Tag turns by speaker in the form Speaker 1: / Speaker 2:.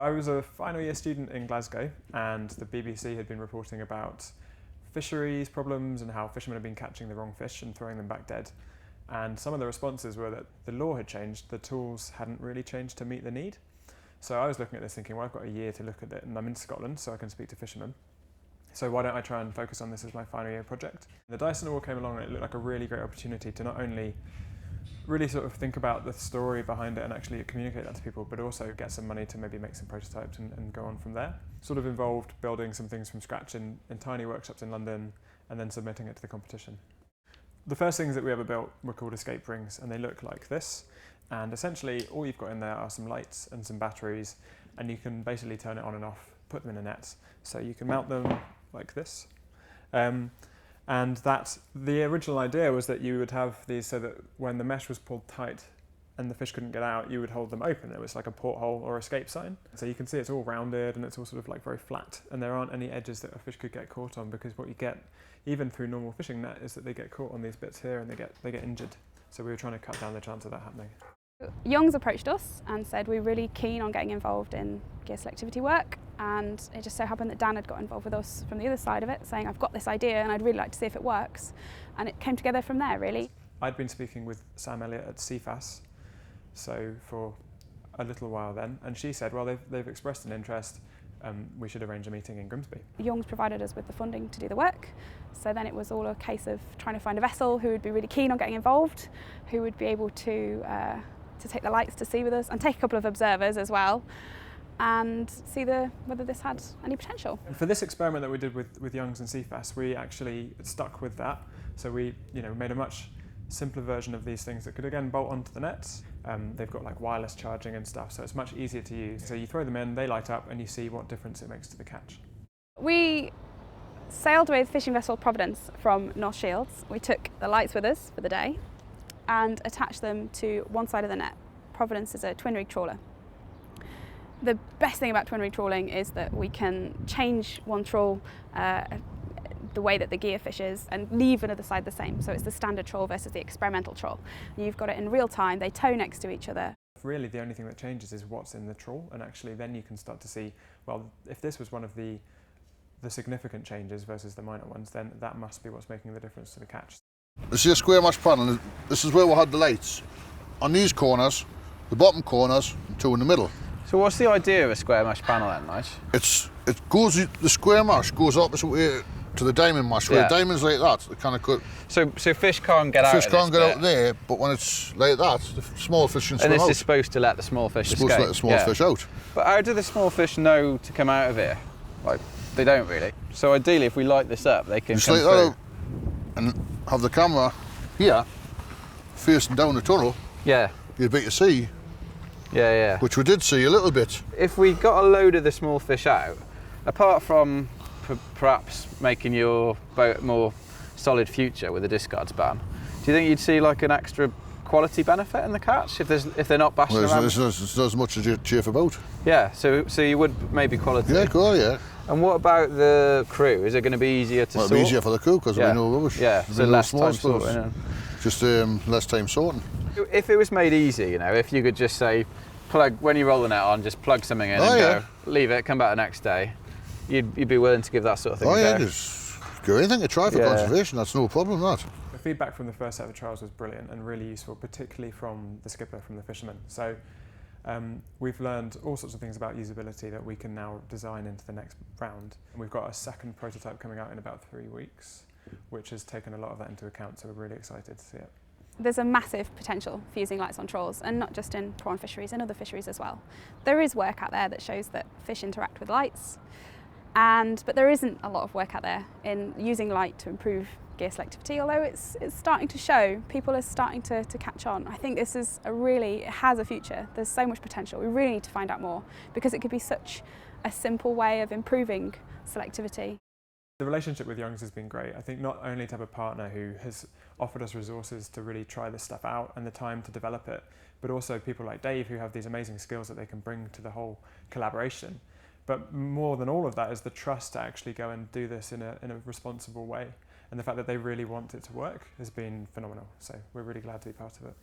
Speaker 1: I was a final year student in Glasgow, and the BBC had been reporting about fisheries problems and how fishermen had been catching the wrong fish and throwing them back dead. And some of the responses were that the law had changed, the tools hadn't really changed to meet the need. So I was looking at this thinking, well, I've got a year to look at it, and I'm in Scotland, so I can speak to fishermen. So why don't I try and focus on this as my final year project? The Dyson Award came along and it looked like a really great opportunity to not only really sort of think about the story behind it and actually communicate that to people, but also get some money to maybe make some prototypes and go on from there. Sort of involved building some things from scratch in tiny workshops in London and then submitting it to the competition. The first things that we ever built were called escape rings, and they look like this. And essentially all you've got in there are some lights and some batteries, and you can basically turn it on and off, put them in a net. So you can mount them like this. And the original idea was that you would have these so that when the mesh was pulled tight and the fish couldn't get out, you would hold them open. It was like a porthole or escape sign. So you can see it's all rounded and it's all sort of like very flat, and there aren't any edges that a fish could get caught on, because what you get, even through normal fishing net, is that they get caught on these bits here and they get injured. So we were trying to cut down the chance of that happening.
Speaker 2: Young's approached us and said we're really keen on getting involved in gear selectivity work, and it just so happened that Dan had got involved with us from the other side of it, saying I've got this idea and I'd really like to see if it works, and it came together from there really.
Speaker 1: I'd been speaking with Sam Elliott at Cefas for a little while then, and she said, well, they've expressed an interest, we should arrange a meeting in Grimsby.
Speaker 2: Young's provided us with the funding to do the work, so then it was all a case of trying to find a vessel who would be really keen on getting involved, who would be able to take the lights to sea with us and take a couple of observers as well, and see whether this had any potential.
Speaker 1: And for this experiment that we did with Young's and Cefas, we actually stuck with that. So we made a much simpler version of these things that could again bolt onto the nets. They've got like wireless charging and stuff, so it's much easier to use. So you throw them in, they light up, and you see what difference it makes to the catch.
Speaker 2: We sailed with fishing vessel Providence from North Shields. We took the lights with us for the day and attached them to one side of the net. Providence is a twin rig trawler. The best thing about twin rig trawling is that we can change one trawl the way that the gear fishes and leave another side the same. So it's the standard trawl versus the experimental trawl. You've got it in real time, they tow next to each other.
Speaker 1: Really the only thing that changes is what's in the trawl, and actually then you can start to see, well, if this was one of the significant changes versus the minor ones, then that must be what's making the difference to the catch.
Speaker 3: This is a square mesh panel. This is where we had the lights. On these corners, the bottom corners, and two in the middle.
Speaker 4: So what's the idea of a square mesh panel then, Nige?
Speaker 3: The square mesh goes opposite way to the diamond mesh. Where the diamond's like that, it kind of cut.
Speaker 4: So fish can't get out.
Speaker 3: Fish can't get out there, but when it's like that, the small fish can swim out.
Speaker 4: And this is supposed to let the small fish escape.
Speaker 3: Supposed to let the small fish out.
Speaker 4: But how do the small fish know to come out of here? Like, they don't really. So ideally, if we light this up, they can come
Speaker 3: through. That out and have the camera here, facing down the tunnel.
Speaker 4: Yeah.
Speaker 3: You'd be able to see.
Speaker 4: Yeah, yeah.
Speaker 3: Which we did see a little bit.
Speaker 4: If we got a load of the small fish out, apart from perhaps making your boat a more solid future with a discards ban, do you think you'd see like an extra quality benefit in the catch if they're not bashing around?
Speaker 3: It's not as much as you chafe about.
Speaker 4: Yeah, so you would maybe quality.
Speaker 3: Yeah, cool, yeah.
Speaker 4: And what about the crew? Is it going to be easier to sort?
Speaker 3: It'll be easier for the crew because we know rubbish.
Speaker 4: Yeah, so less time sorting.
Speaker 3: Just less time sorting.
Speaker 4: If it was made easy, if you could just say, when you roll the net on, just plug something in and go, leave it, come back the next day, you'd be willing to give that sort of thing a go?
Speaker 3: Yeah, just go anything to try for conservation, that's no problem, that.
Speaker 1: The feedback from the first set of trials was brilliant and really useful, particularly from the skipper, from the fishermen. So we've learned all sorts of things about usability that we can now design into the next round. And we've got a second prototype coming out in about 3 weeks, which has taken a lot of that into account, so we're really excited to see it.
Speaker 2: There's a massive potential for using lights on trawls, and not just in prawn fisheries, in other fisheries as well. There is work out there that shows that fish interact with lights, but there isn't a lot of work out there in using light to improve gear selectivity, although it's starting to show. People are starting to catch on. I think this is it has a future. There's so much potential. We really need to find out more, because it could be such a simple way of improving selectivity.
Speaker 1: The relationship with Young's has been great. I think not only to have a partner who has offered us resources to really try this stuff out and the time to develop it, but also people like Dave who have these amazing skills that they can bring to the whole collaboration. But more than all of that is the trust to actually go and do this in a responsible way. And the fact that they really want it to work has been phenomenal. So we're really glad to be part of it.